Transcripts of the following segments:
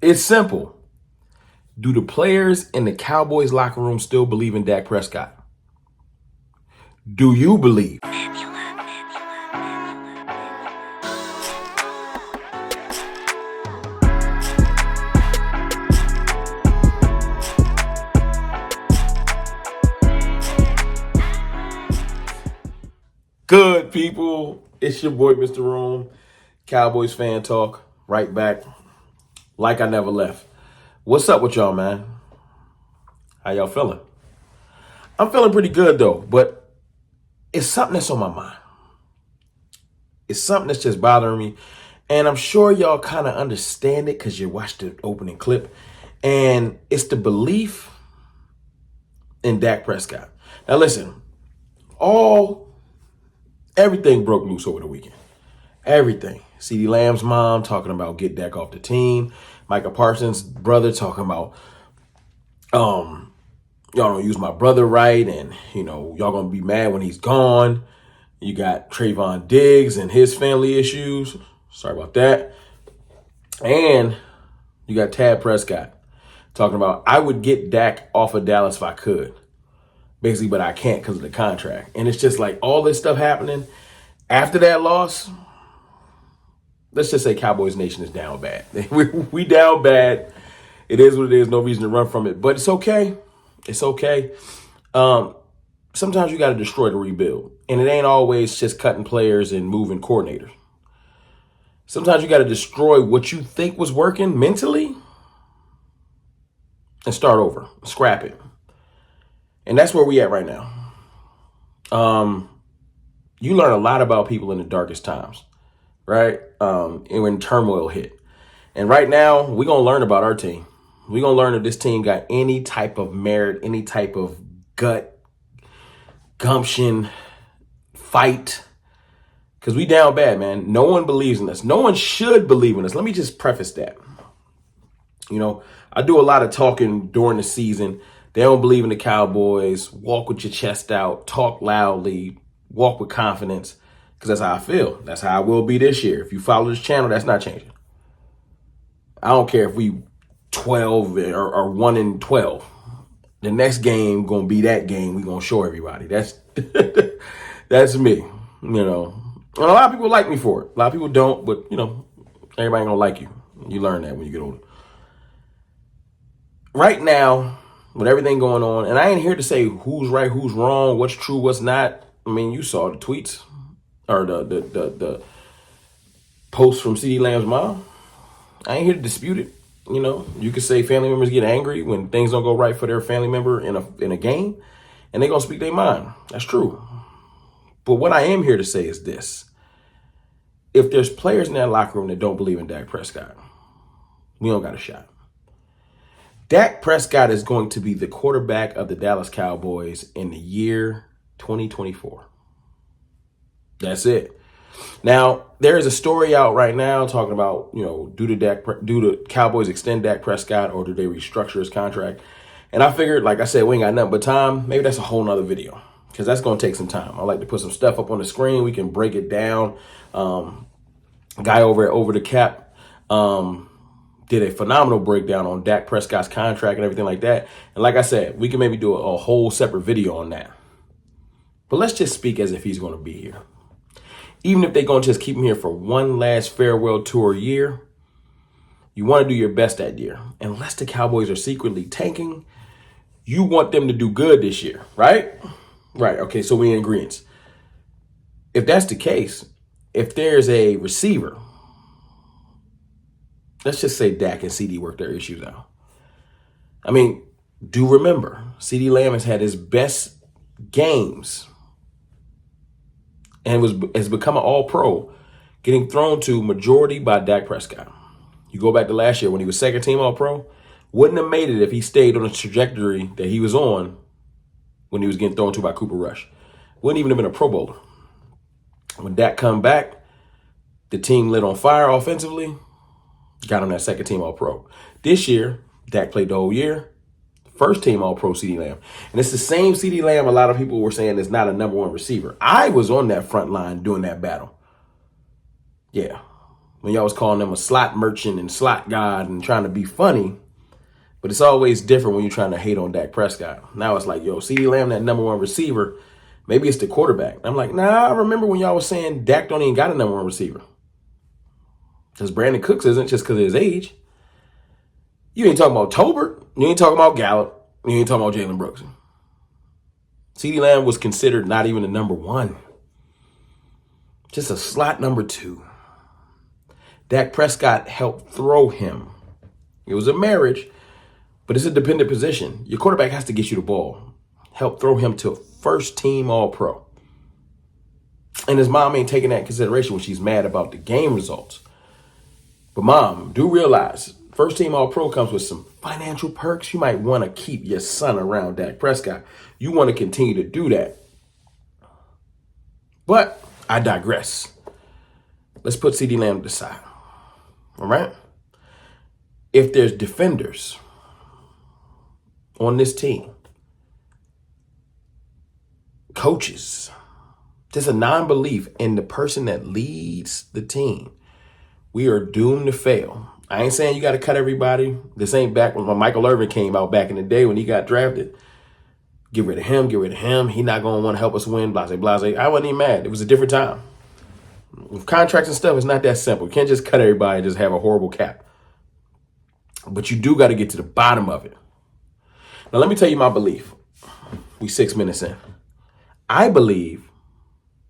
It's simple. Do the players in the Cowboys locker room still believe in Dak Prescott? Do you believe? Good people, it's your boy Mr. Rome, Cowboys fan talk, right back, like I never left. What's up with y'all, man? How y'all feeling? I'm feeling pretty good though, but it's something that's on my mind. It's something that's just bothering me, and I'm sure y'all kind of understand it because you watched the opening clip, and it's the belief in Dak Prescott. Now listen, everything broke loose over the weekend. Everything. CeeDee Lamb's mom talking about get Dak off the team. Micah Parsons' brother talking about, y'all don't use my brother right, and y'all gonna be mad when he's gone. You got Trayvon Diggs and his family issues. Sorry about that. And you got Dak Prescott talking about I would get Dak off of Dallas if I could. Basically, but I can't because of the contract. And it's just like all this stuff happening after that loss. Let's just say Cowboys Nation is down bad. we down bad. It is what it is. No reason to run from it. But it's okay. It's okay. Sometimes you got to destroy to rebuild. And it ain't always just cutting players and moving coordinators. Sometimes you got to destroy what you think was working mentally and start over. Scrap it. And that's where we at right now. You learn a lot about people in the darkest times, right? And when turmoil hit. And right now, we're going to learn about our team. We're going to learn if this team got any type of merit, any type of gut, gumption, fight. Because we down bad, man. No one believes in us. No one should believe in us. Let me just preface that. I do a lot of talking during the season. They don't believe in the Cowboys. Walk with your chest out. Talk loudly. Walk with confidence. Because that's how I feel. That's how I will be this year. If you follow this channel, that's not changing. I don't care if we 12 or 1-12. The next game going to be that game. We going to show everybody. That's that's me. And a lot of people like me for it. A lot of people don't. But, everybody ain't going to like you. You learn that when you get older. Right now, with everything going on, and I ain't here to say who's right, who's wrong, what's true, what's not. I mean, you saw the tweets or the post from CeeDee Lamb's mom. I ain't here to dispute it. You could say family members get angry when things don't go right for their family member in a game, and they're gonna speak their mind. That's true. But what I am here to say is this: if there's players in that locker room that don't believe in Dak Prescott, we don't got a shot. Dak Prescott is going to be the quarterback of the Dallas Cowboys in the year 2024. That's it. Now, there is a story out right now talking about, do the Cowboys extend Dak Prescott or do they restructure his contract? And I figured, like I said, we ain't got nothing but time. Maybe that's a whole nother video because that's going to take some time. I like to put some stuff up on the screen. We can break it down. Guy over the cap did a phenomenal breakdown on Dak Prescott's contract and everything like that. And like I said, we can maybe do a whole separate video on that. But let's just speak as if he's going to be here. Even if they're going to just keep him here for one last farewell tour year, you want to do your best that year. Unless the Cowboys are secretly tanking, you want them to do good this year, right? Right. Okay, so we're in agreement. If that's the case, if there's a receiver, let's just say Dak and CD work their issues out. I mean, do remember, CeeDee Lamb has had his best games and has become an all-pro, getting thrown to majority by Dak Prescott. You go back to last year when he was second-team all-pro, wouldn't have made it if he stayed on the trajectory that he was on when he was getting thrown to by Cooper Rush. Wouldn't even have been a Pro Bowler. When Dak come back, the team lit on fire offensively, got him that second-team all-pro. This year, Dak played the whole year. First-team all-pro CeeDee Lamb. And it's the same CeeDee Lamb a lot of people were saying is not a number one receiver. I was on that front line doing that battle. Yeah. when y'all was calling him a slot merchant and slot god and trying to be funny. But it's always different when you're trying to hate on Dak Prescott. Now it's like, yo, CeeDee Lamb, that number one receiver. Maybe it's the quarterback. I'm like, nah, I remember when y'all was saying Dak don't even got a number one receiver. Because Brandon Cooks isn't just because of his age. You ain't talking about Tolbert. You ain't talking about Gallup. You ain't talking about Jalen Brooks. CeeDee Lamb was considered not even a number one. Just a slot number two. Dak Prescott helped throw him. It was a marriage, but it's a dependent position. Your quarterback has to get you the ball. Help throw him to first team All-Pro. And his mom ain't taking that into consideration when she's mad about the game results. But mom, do realize first team All-Pro comes with some financial perks. You might want to keep your son around Dak Prescott. You want to continue to do that. But I digress. Let's put CeeDee Lamb to the side. All right? If there's defenders on this team, coaches, there's a non-belief in the person that leads the team, we are doomed to fail. I ain't saying you got to cut everybody. This ain't back when Michael Irvin came out back in the day when he got drafted. Get rid of him, get rid of him. He not going to want to help us win, blase, blase. I wasn't even mad. It was a different time. With contracts and stuff, it's not that simple. You can't just cut everybody and just have a horrible cap. But you do got to get to the bottom of it. Now, let me tell you my belief. We 6 minutes in. I believe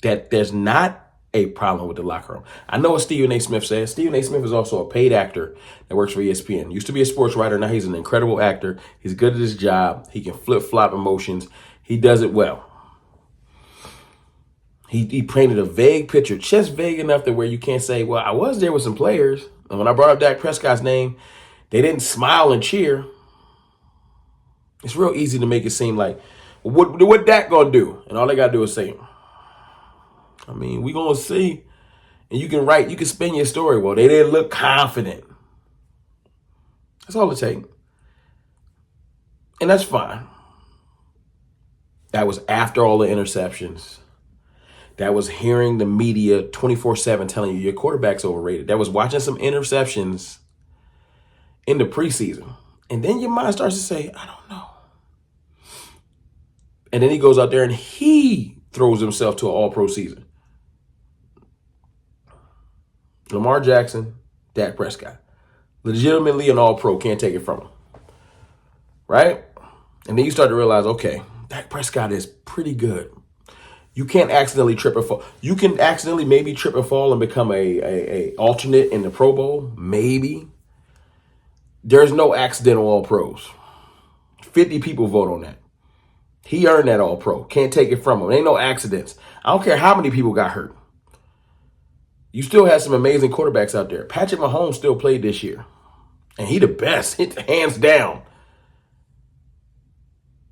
that there's not a problem with the locker room. I know what Stephen A. Smith says. Stephen A. Smith is also a paid actor that works for ESPN. Used to be a sports writer. Now he's an incredible actor. He's good at his job. He can flip-flop emotions. He does it well. He painted a vague picture, just vague enough that where you can't say, well, I was there with some players. And when I brought up Dak Prescott's name, they didn't smile and cheer. It's real easy to make it seem like, well, what Dak gonna do? And all they gotta do is say, I mean, we gonna see. And you can spin your story. Well, they didn't look confident. That's all it takes. And that's fine. That was after all the interceptions. That was hearing the media 24/7 telling you your quarterback's overrated. That was watching some interceptions in the preseason. And then your mind starts to say, I don't know. And then he goes out there and he throws himself to an all-pro season. Lamar Jackson, Dak Prescott. Legitimately an all-pro, can't take it from him. Right? And then you start to realize, okay, Dak Prescott is pretty good. You can't accidentally trip and fall. You can accidentally maybe trip and fall and become a alternate in the Pro Bowl. Maybe. There's no accidental all-pros. 50 people vote on that. He earned that all-pro. Can't take it from him. Ain't no accidents. I don't care how many people got hurt. You still have some amazing quarterbacks out there. Patrick Mahomes still played this year. And he the best, hands down.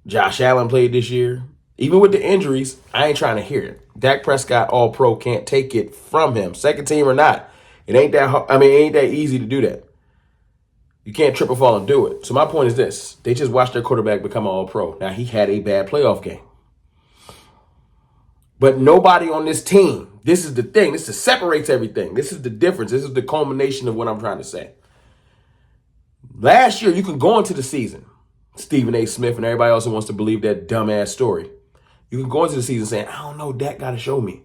Josh Allen played this year. Even with the injuries, I ain't trying to hear it. Dak Prescott, all-pro, can't take it from him. Second team or not. It ain't that easy to do that. You can't trip or fall and do it. So my point is this. They just watched their quarterback become an all-pro. Now, he had a bad playoff game. But nobody on this team, this is the thing. This separates everything. This is the difference. This is the culmination of what I'm trying to say. Last year, you can go into the season, Stephen A. Smith and everybody else who wants to believe that dumbass story. You can go into the season saying, I don't know, Dak got to show me.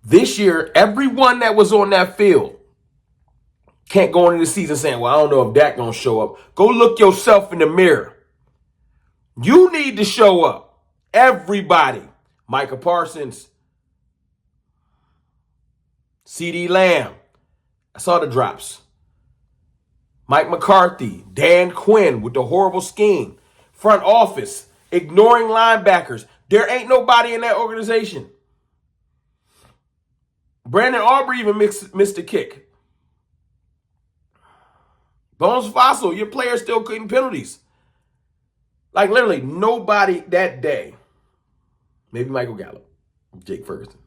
This year, everyone that was on that field can't go into the season saying, well, I don't know if Dak going to show up. Go look yourself in the mirror. You need to show up. Everybody. Micah Parsons. CeeDee Lamb. I saw the drops. Mike McCarthy. Dan Quinn with the horrible scheme. Front office. Ignoring linebackers. There ain't nobody in that organization. Brandon Aubrey even missed a kick. Bones Fossil, your players still getting penalties. Like literally nobody that day. Maybe Michael Gallup, Jake Ferguson.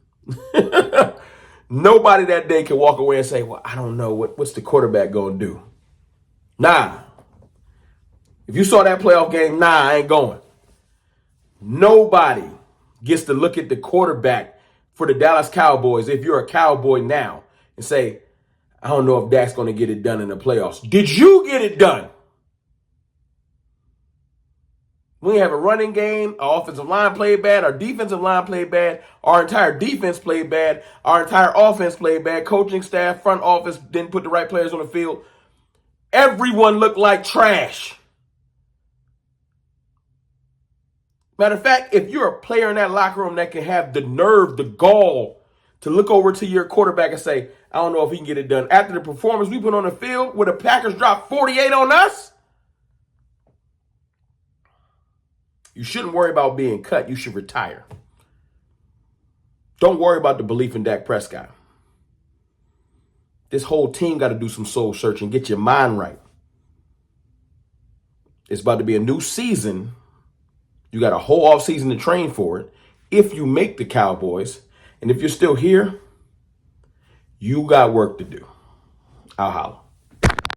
Nobody that day can walk away and say, well, I don't know what's the quarterback going to do. Nah. If you saw that playoff game, I ain't going. Nobody gets to look at the quarterback for the Dallas Cowboys if you're a Cowboy now and say, I don't know if Dak's going to get it done in the playoffs. Did you get it done? We have a running game. Our offensive line played bad. Our defensive line played bad. Our entire defense played bad. Our entire offense played bad. Coaching staff, front office didn't put the right players on the field. Everyone looked like trash. Matter of fact, if you're a player in that locker room that can have the nerve, the gall to look over to your quarterback and say, I don't know if he can get it done. After the performance we put on the field where the Packers dropped 48 on us, you shouldn't worry about being cut. You should retire. Don't worry about the belief in Dak Prescott. This whole team got to do some soul searching. Get your mind right. It's about to be a new season. You got a whole offseason to train for it. If you make the Cowboys, and if you're still here, you got work to do. I'll holler.